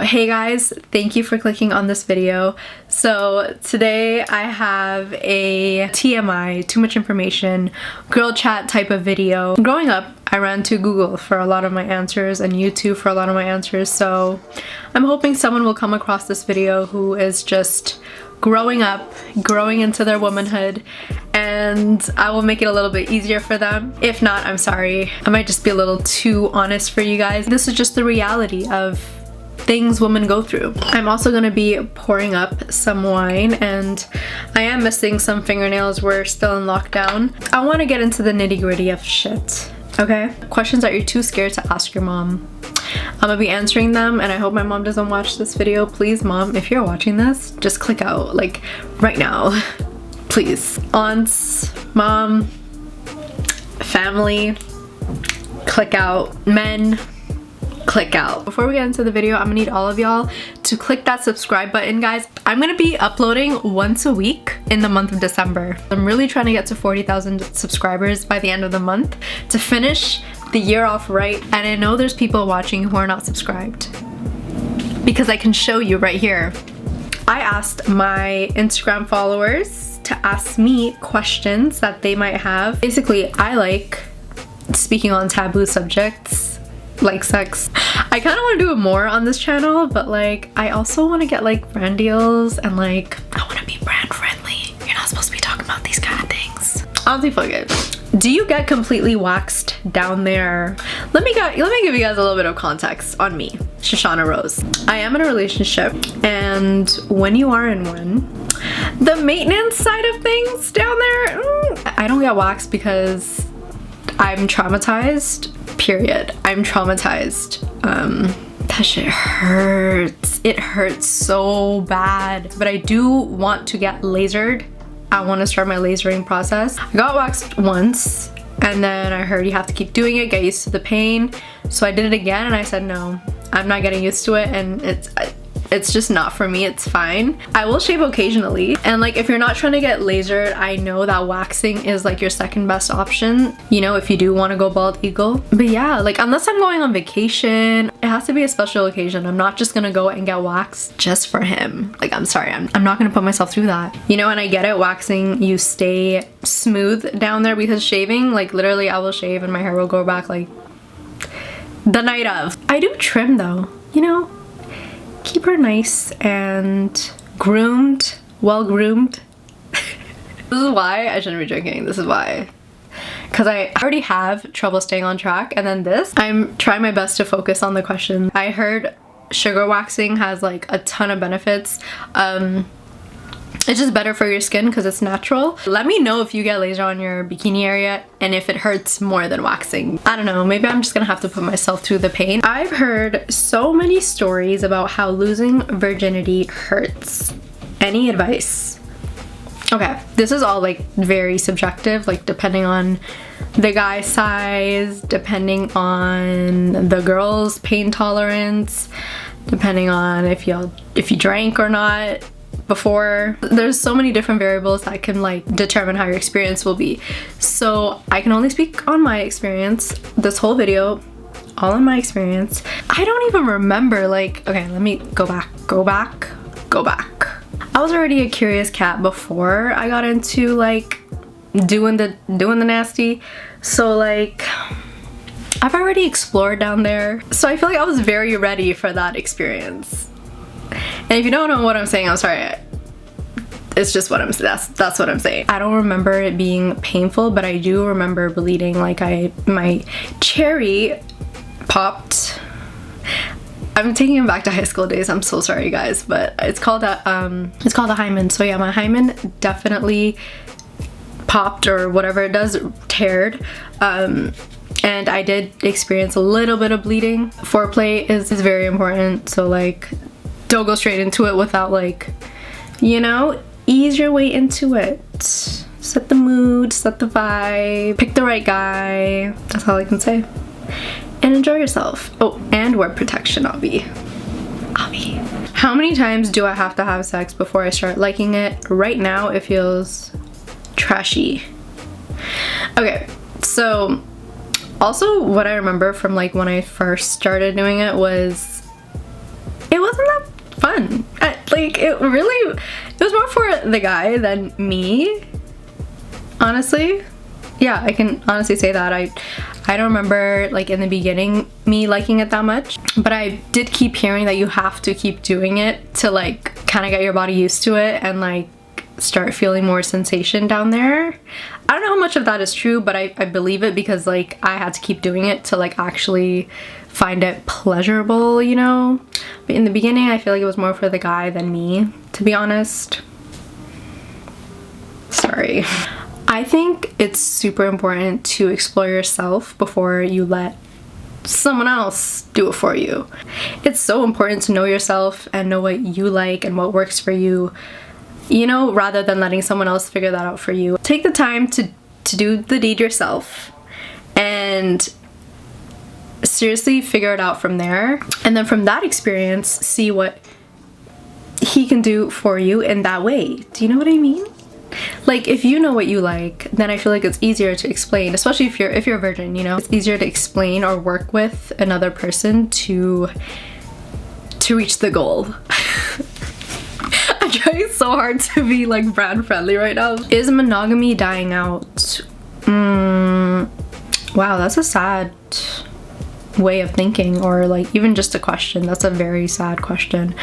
Hey guys, thank you for clicking on this video. So today I have a TMI, too much information, girl chat type of video. Growing up, I ran to Google for a lot of my answers and YouTube for a lot of my answers, so I'm hoping someone will come across this video who is just growing up, growing into their womanhood, and I will make it a little bit easier for them. If not, I'm sorry. I might just be a little too honest for you guys. This is just the reality of things women go through. I'm also gonna be pouring up some wine, and I am missing some fingernails. We're still in lockdown. I want to get into the nitty-gritty of shit, okay? Questions that you're too scared to ask your mom. I'm gonna be answering them, and I hope my mom doesn't watch this video. Please, mom, if you're watching this, just click out, like, right now. Please. Aunts, mom, family, click out. Men, click out. Before we get into the video, I'm gonna need all of y'all to click that subscribe button, guys. I'm gonna be uploading once a week in the month of December. I'm really trying to get to 40,000 subscribers by the end of the month to finish the year off right. And I know there's people watching who are not subscribed, because I can show you right here. I asked my Instagram followers to ask me questions that they might have. Basically, I like speaking on taboo subjects like sex. I kind of want to do it more on this channel, but like I also want to get like brand deals, and like I want to be brand friendly. You're not supposed to be talking about these kind of things. Honestly, fuck it. Do you get completely waxed down there? Let me give you guys a little bit of context on me, shoshanarose. I am in a relationship, and when you are in one, the maintenance side of things down there, I don't get waxed because I'm traumatized. Period. I'm traumatized. That shit hurts. It hurts so bad. But I do want to get lasered. I want to start my lasering process. I got waxed once, and then I heard you have to keep doing it, get used to the pain. So I did it again, and I said no, I'm not getting used to it, and it's just not for me. It's fine. I will shave occasionally, and like if you're not trying to get lasered, I know that waxing is like your second best option, you know, if you do want to go bald eagle. But yeah, like unless I'm going on vacation, it has to be a special occasion. I'm not just gonna go and get waxed just for him. Like, I'm sorry, I'm not gonna put myself through that, you know. And I get it, waxing, you stay smooth down there, because shaving, like literally I will shave and my hair will go back like the night of. I do trim though, you know, keep her nice and groomed, well groomed. This is why I shouldn't be drinking. This is why, because I already have trouble staying on track, and then this, I'm trying my best to focus on the question. I heard sugar waxing has like a ton of benefits. It's just better for your skin because it's natural. Let me know if you get laser on your bikini area and if it hurts more than waxing. I don't know, maybe I'm just gonna have to put myself through the pain. I've heard so many stories about how losing virginity hurts. Any advice? Okay, this is all like very subjective, like depending on the guy's size, depending on the girl's pain tolerance, depending on if you drank or not before. There's so many different variables that can like determine how your experience will be. So I can only speak on my experience. This whole video, all in my experience. I don't even remember, like, okay, let me go back. I was already a curious cat before I got into like doing the nasty. So like I've already explored down there. So I feel like I was very ready for that experience. And if you don't know what I'm saying, I'm sorry. It's just what that's what I'm saying. I don't remember it being painful, but I do remember bleeding. Like my cherry popped. I'm taking him back to high school days. I'm so sorry, guys, but it's called a hymen. So yeah, my hymen definitely popped, or whatever it does, teared. And I did experience a little bit of bleeding. Foreplay is very important. So like, don't go straight into it without like, you know, ease your way into it. Set the mood, set the vibe, pick the right guy. That's all I can say. And enjoy yourself. Oh, and wear protection, Abby. How many times do I have to have sex before I start liking it? Right now, it feels trashy. Okay, so also what I remember from like when I first started doing it was, it was fun. Like, it was more for the guy than me, honestly. Yeah, I can honestly say that. I don't remember, like, in the beginning me liking it that much, but I did keep hearing that you have to keep doing it to, like, kind of get your body used to it and, like, start feeling more sensation down there. I don't know how much of that is true, but I believe it because, like, I had to keep doing it to, like, actually find it pleasurable, you know? But in the beginning, I feel like it was more for the guy than me, to be honest. Sorry. I think it's super important to explore yourself before you let someone else do it for you. It's so important to know yourself and know what you like and what works for you, you know, rather than letting someone else figure that out for you. Take the time to do the deed yourself and seriously figure it out from there. And then from that experience, see what he can do for you in that way. Do you know what I mean? Like, if you know what you like, then I feel like it's easier to explain, especially if you're a virgin, you know? It's easier to explain or work with another person to reach the goal. I'm trying so hard to be, like, brand friendly right now. Is monogamy dying out? Wow, that's a sad way of thinking, or, like, even just a question. That's a very sad question.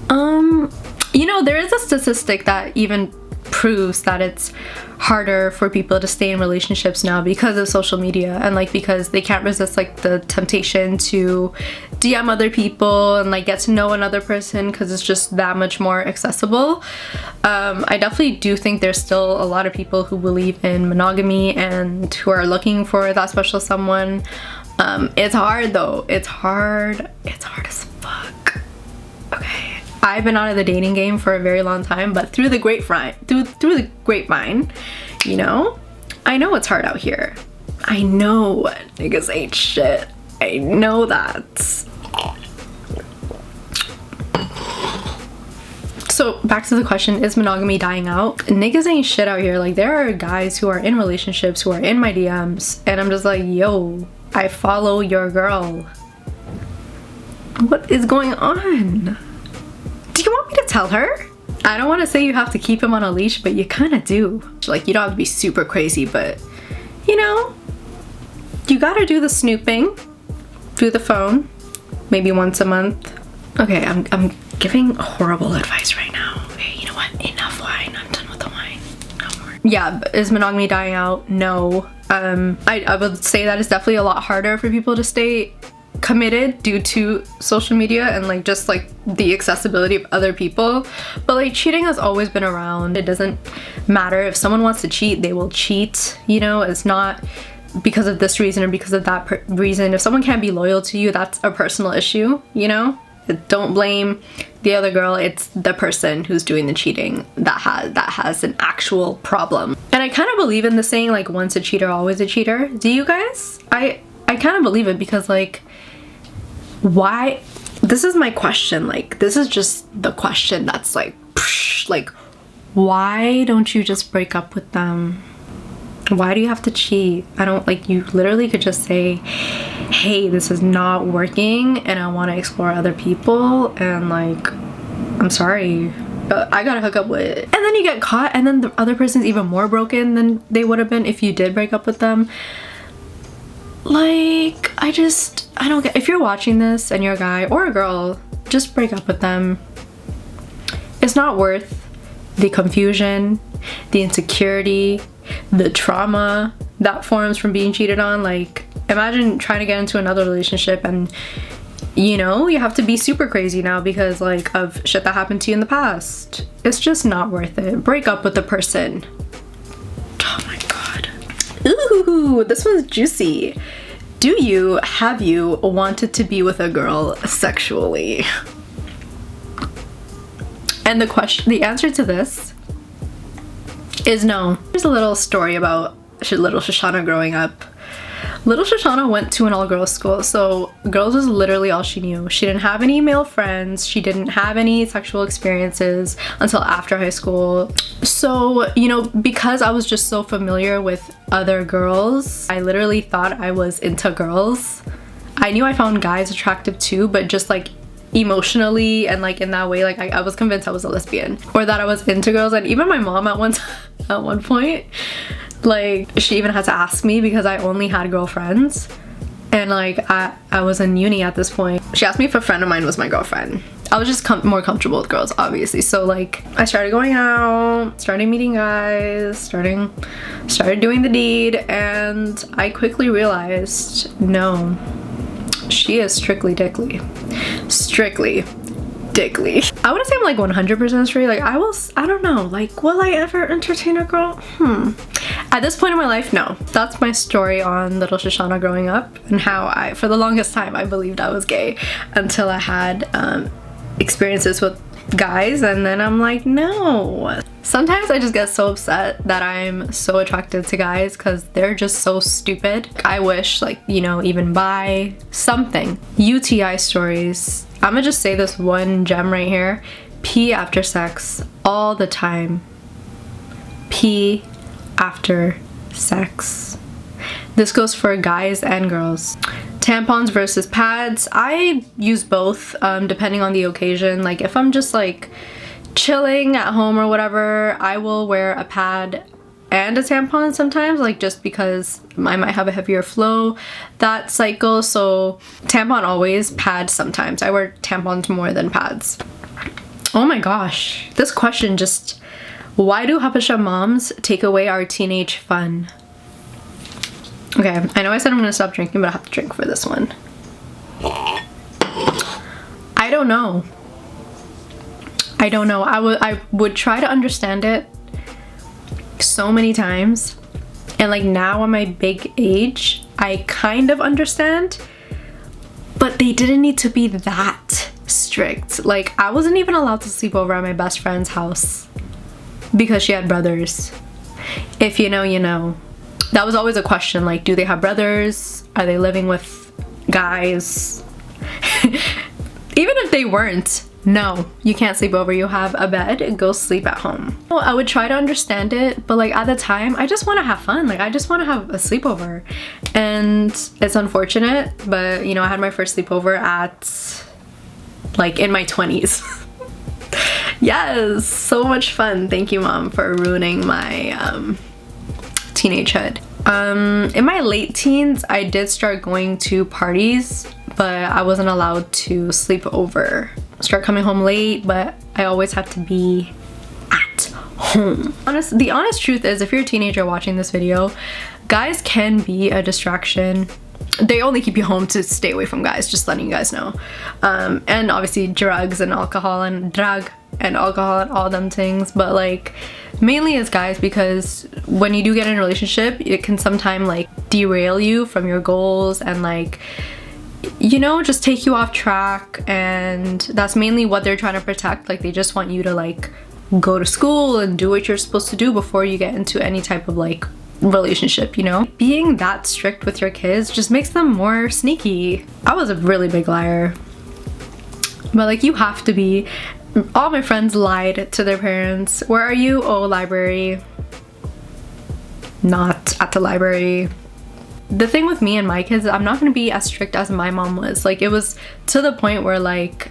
You know, there is a statistic that even proves that it's harder for people to stay in relationships now because of social media, and, like, because they can't resist, like, the temptation to DM other people and, like, get to know another person because it's just that much more accessible. I definitely do think there's still a lot of people who believe in monogamy and who are looking for that special someone. It's hard though. It's hard as fuck. Okay, I've been out of the dating game for a very long time, but through the grapevine, you know, I know it's hard out here. I know niggas ain't shit. I know that. So back to the question, is monogamy dying out? Niggas ain't shit out here. Like, there are guys who are in relationships who are in my DMs, and I'm just like, yo, I follow your girl. What is going on? Do you want me to tell her? I don't want to say you have to keep him on a leash, but you kind of do. Like, you don't have to be super crazy, but, you know, you gotta do the snooping through the phone, maybe once a month. Okay, I'm giving horrible advice right now. Okay, you know what? Enough wine. I'm done with the wine. No more. Yeah, is monogamy dying out? No. I would say that it's definitely a lot harder for people to stay committed due to social media and, like, just, like, the accessibility of other people. But, like, cheating has always been around. It doesn't matter. If someone wants to cheat, they will cheat, you know? It's not because of this reason or because of that reason. If someone can't be loyal to you, that's a personal issue, you know? Don't blame the other girl. It's the person who's doing the cheating that has an actual problem. And I kind of believe in the saying, like, once a cheater, always a cheater. Do you guys? I kind of believe it because, like, why? This is my question. Like, this is just the question that's like, psh, like, why don't you just break up with them? Why do you have to cheat? I don't, like, you literally could just say, hey, this is not working and I want to explore other people, and, like, I'm sorry, but I gotta hook up with. And then you get caught, and then the other person's even more broken than they would have been if you did break up with them. Like, I don't get. If you're watching this and you're a guy or a girl, just break up with them. It's not worth the confusion, the insecurity, the trauma that forms from being cheated on. Like, imagine trying to get into another relationship and, you know, you have to be super crazy now because, like, of shit that happened to you in the past. It's just not worth it. Break up with the person. Oh my god. Ooh, this one's juicy. Have you wanted to be with a girl sexually? And the answer to this is no. There's a little story about little Shoshana growing up. Little Shoshana went to an all-girls school, so girls was literally all she knew. She didn't have any male friends. She didn't have any sexual experiences until after high school. So, you know, because I was just so familiar with other girls, I literally thought I was into girls. I knew I found guys attractive too, but just, like, emotionally and like in that way. Like I was convinced I was a lesbian or that I was into girls. And even my mom at one point, like she even had to ask me because I only had girlfriends. And like I was in uni at this point. She asked me if a friend of mine was my girlfriend. I was just more comfortable with girls, obviously. So like I started going out, started meeting guys, started doing the deed, and I quickly realized, no, she is strictly dickly. Strictly dickly. I wouldn't say I'm like 100% straight. Like I don't know, like will I ever entertain a girl? At this point in my life, no. That's my story on little Shoshana growing up and how for the longest time I believed I was gay until I had experiences with guys, and then I'm like, no. Sometimes I just get so upset that I'm so attracted to guys because they're just so stupid. I wish, like, you know, even by something. UTI stories. I'm gonna just say this one gem right here. Pee after sex all the time. Pee after sex. This goes for guys and girls. Tampons versus pads. I use both depending on the occasion. Like if I'm just like chilling at home or whatever, I will wear a pad and a tampon sometimes, like just because I might have a heavier flow that cycle. So tampon always, pad sometimes. I wear tampons more than pads. Oh my gosh, this question just, why do Habesha moms take away our teenage fun? Okay, I know I said I'm gonna stop drinking, but I have to drink for this one. I don't know. I would try to understand it so many times, and like now at my big age, I kind of understand, but they didn't need to be that strict. Like I wasn't even allowed to sleep over at my best friend's house because she had brothers. If you know, you know. That was always a question, like, do they have brothers? Are they living with guys? Even if they weren't, no, you can't sleep over. You have a bed, go sleep at home. Well, I would try to understand it, but like at the time, I just want to have fun. Like I just want to have a sleepover. And it's unfortunate, but you know, I had my first sleepover at like in my 20s. Yes, so much fun. Thank you, Mom, for ruining my teenagehood. In my late teens, I did start going to parties, but I wasn't allowed to sleep over. Start coming home late, but I always had to be at home. The honest truth is, if you're a teenager watching this video, guys can be a distraction. They only keep you home to stay away from guys, just letting you guys know. And obviously drugs and alcohol and drug and alcohol and all them things, but like mainly as guys, because when you do get in a relationship, it can sometimes like derail you from your goals and like, you know, just take you off track. And that's mainly what they're trying to protect. Like they just want you to like go to school and do what you're supposed to do before you get into any type of like relationship, you know? Being that strict with your kids just makes them more sneaky. I was a really big liar, but like you have to be. All my friends lied to their parents. Where are you? Oh, library. Not at the library. The thing with me and my kids, I'm not going to be as strict as my mom was. Like it was to the point where like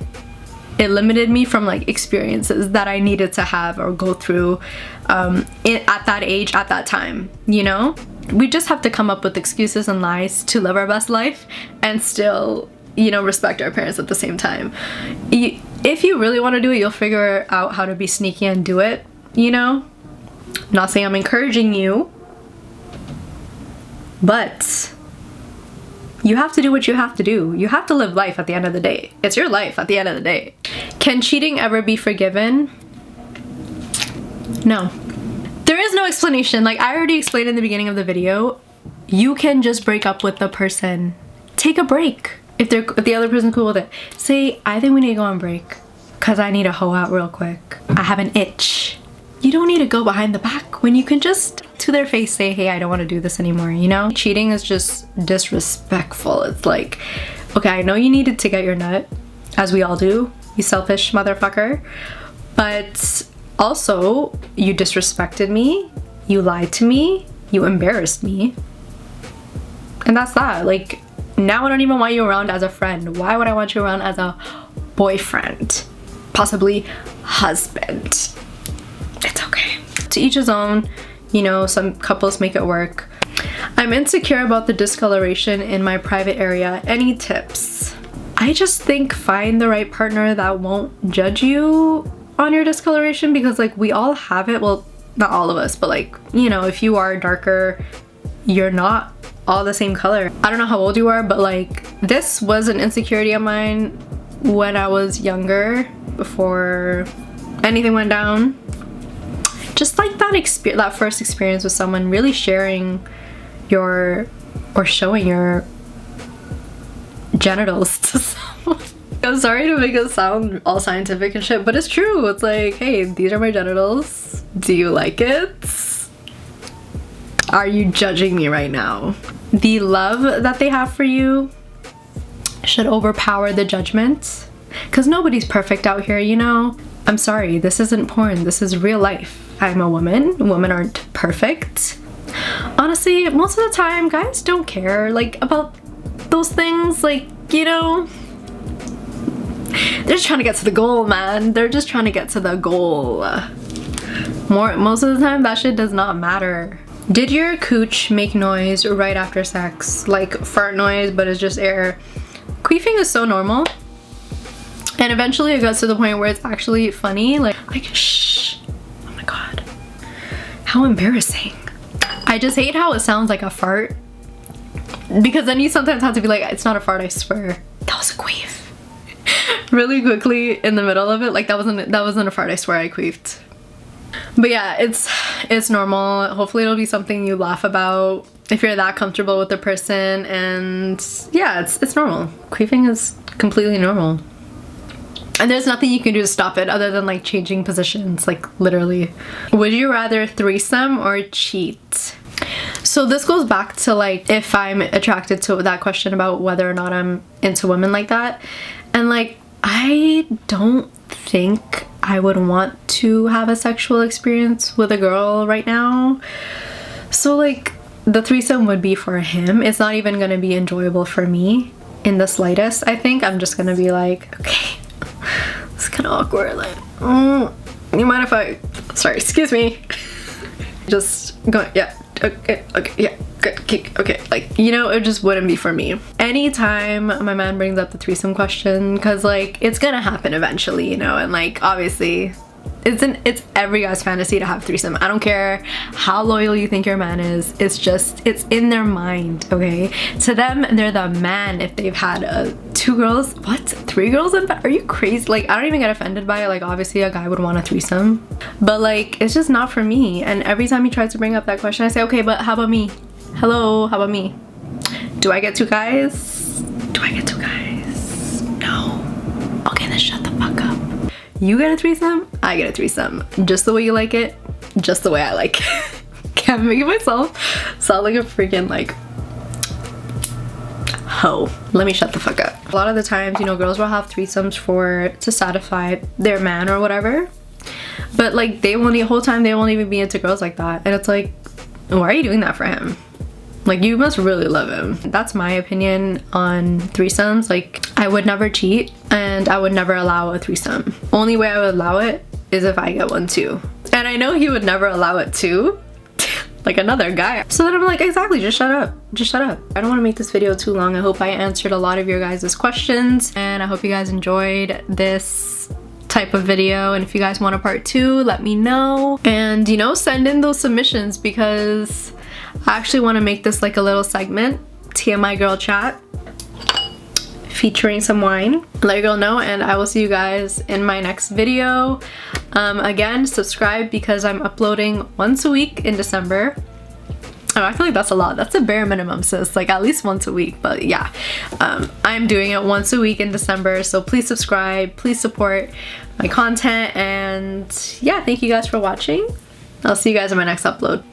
it limited me from like experiences that I needed to have or go through at that age, at that time, you know? We just have to come up with excuses and lies to live our best life and still, you know, respect our parents at the same time. If you really want to do it, you'll figure out how to be sneaky and do it, you know? Not saying I'm encouraging you, but you have to do what you have to do. You have to live life at the end of the day. It's your life at the end of the day. Can cheating ever be forgiven? No. There is no explanation. Like I already explained in the beginning of the video, you can just break up with the person. Take a break. If the other person's cool with it. Say, I think we need to go on break because I need to hoe out real quick. I have an itch. You don't need to go behind the back when you can just to their face say, hey, I don't want to do this anymore, you know? Cheating is just disrespectful. It's like, okay, I know you needed to get your nut, as we all do, you selfish motherfucker, but also you disrespected me, you lied to me, you embarrassed me, and that's that. Like, now I don't even want you around as a friend. Why would I want you around as a boyfriend, possibly husband. It's okay. To each his own, you know, some couples make it work. I'm insecure about the discoloration in my private area. Any tips? I just think find the right partner that won't judge you on your discoloration, because like we all have it. Well, not all of us, but like, you know, if you are darker, you're not all the same color. I don't know how old you are, but like this was an insecurity of mine when I was younger, before anything went down. Just like that first experience with someone, really sharing your, or showing your genitals to someone. I'm sorry to make it sound all scientific and shit, but it's true. It's like, hey, these are my genitals. Do you like it? Are you judging me right now? The love that they have for you should overpower the judgment, because nobody's perfect out here, you know? I'm sorry, this isn't porn, this is real life. I'm a woman. Women aren't perfect. Honestly, most of the time, guys don't care like about those things. Like, you know, they're just trying to get to the goal, man. They're just trying to get to the goal. Most of the time, that shit does not matter. Did your cooch make noise right after sex? Like fart noise, but it's just air. Queefing is so normal. And eventually it gets to the point where it's actually funny. Like shh. Oh my god. How embarrassing. I just hate how it sounds like a fart. Because then you sometimes have to be like, it's not a fart, I swear. That was a queef. Really quickly in the middle of it, like that wasn't a fart, I swear I queefed. But yeah, it's normal. Hopefully it'll be something you laugh about if you're that comfortable with the person, and yeah, it's normal. Queefing is completely normal. And there's nothing you can do to stop it other than like changing positions, like literally. Would you rather threesome or cheat? So this goes back to like if I'm attracted to that question about whether or not I'm into women like that. And like, I don't think I would want to have a sexual experience with a girl right now. So like the threesome would be for him. It's not even gonna be enjoyable for me in the slightest. I think I'm just gonna be like, okay, it's kind of awkward. Like, you mind if I, sorry, excuse me. Just go, yeah, okay, yeah, good, okay. Like, you know, it just wouldn't be for me. Anytime my man brings up the threesome question, because like it's gonna happen eventually, you know, and like obviously it's every guy's fantasy to have threesome. I don't care how loyal you think your man is, it's in their mind, okay? To them, they're the man if they've had 2 girls, what? 3 girls in bed? Are you crazy? Like, I don't even get offended by it. Like, obviously a guy would want a threesome, but like it's just not for me. And every time he tries to bring up that question, I say, okay, but how about me? Hello, how about me? Do I get 2 guys? Do I get 2 guys? No. Okay, then shut the fuck up. You get a threesome, I get a threesome. Just the way you like it, just the way I like it. Can't make myself sound like a freaking like hoe. Let me shut the fuck up. A lot of the times, you know, girls will have threesomes to satisfy their man or whatever. But like the whole time they won't even be into girls like that. And it's like, why are you doing that for him? Like, you must really love him. That's my opinion on threesomes. Like, I would never cheat and I would never allow a threesome. Only way I would allow it is if I get one too. And I know he would never allow it too. Like another guy. So then I'm like, exactly, just shut up. Just shut up. I don't want to make this video too long. I hope I answered a lot of your guys' questions, and I hope you guys enjoyed this type of video. And if you guys want a part 2, let me know. And, you know, send in those submissions, because I actually want to make this like a little segment, TMI Girl Chat, featuring some wine. Let your girl know, and I will see you guys in my next video. Again, subscribe, because I'm uploading once a week in December. Oh, I feel like that's a lot. That's a bare minimum, sis. Like at least once a week. But yeah, I'm doing it once a week in December. So please subscribe, please support my content, and yeah, thank you guys for watching. I'll see you guys in my next upload.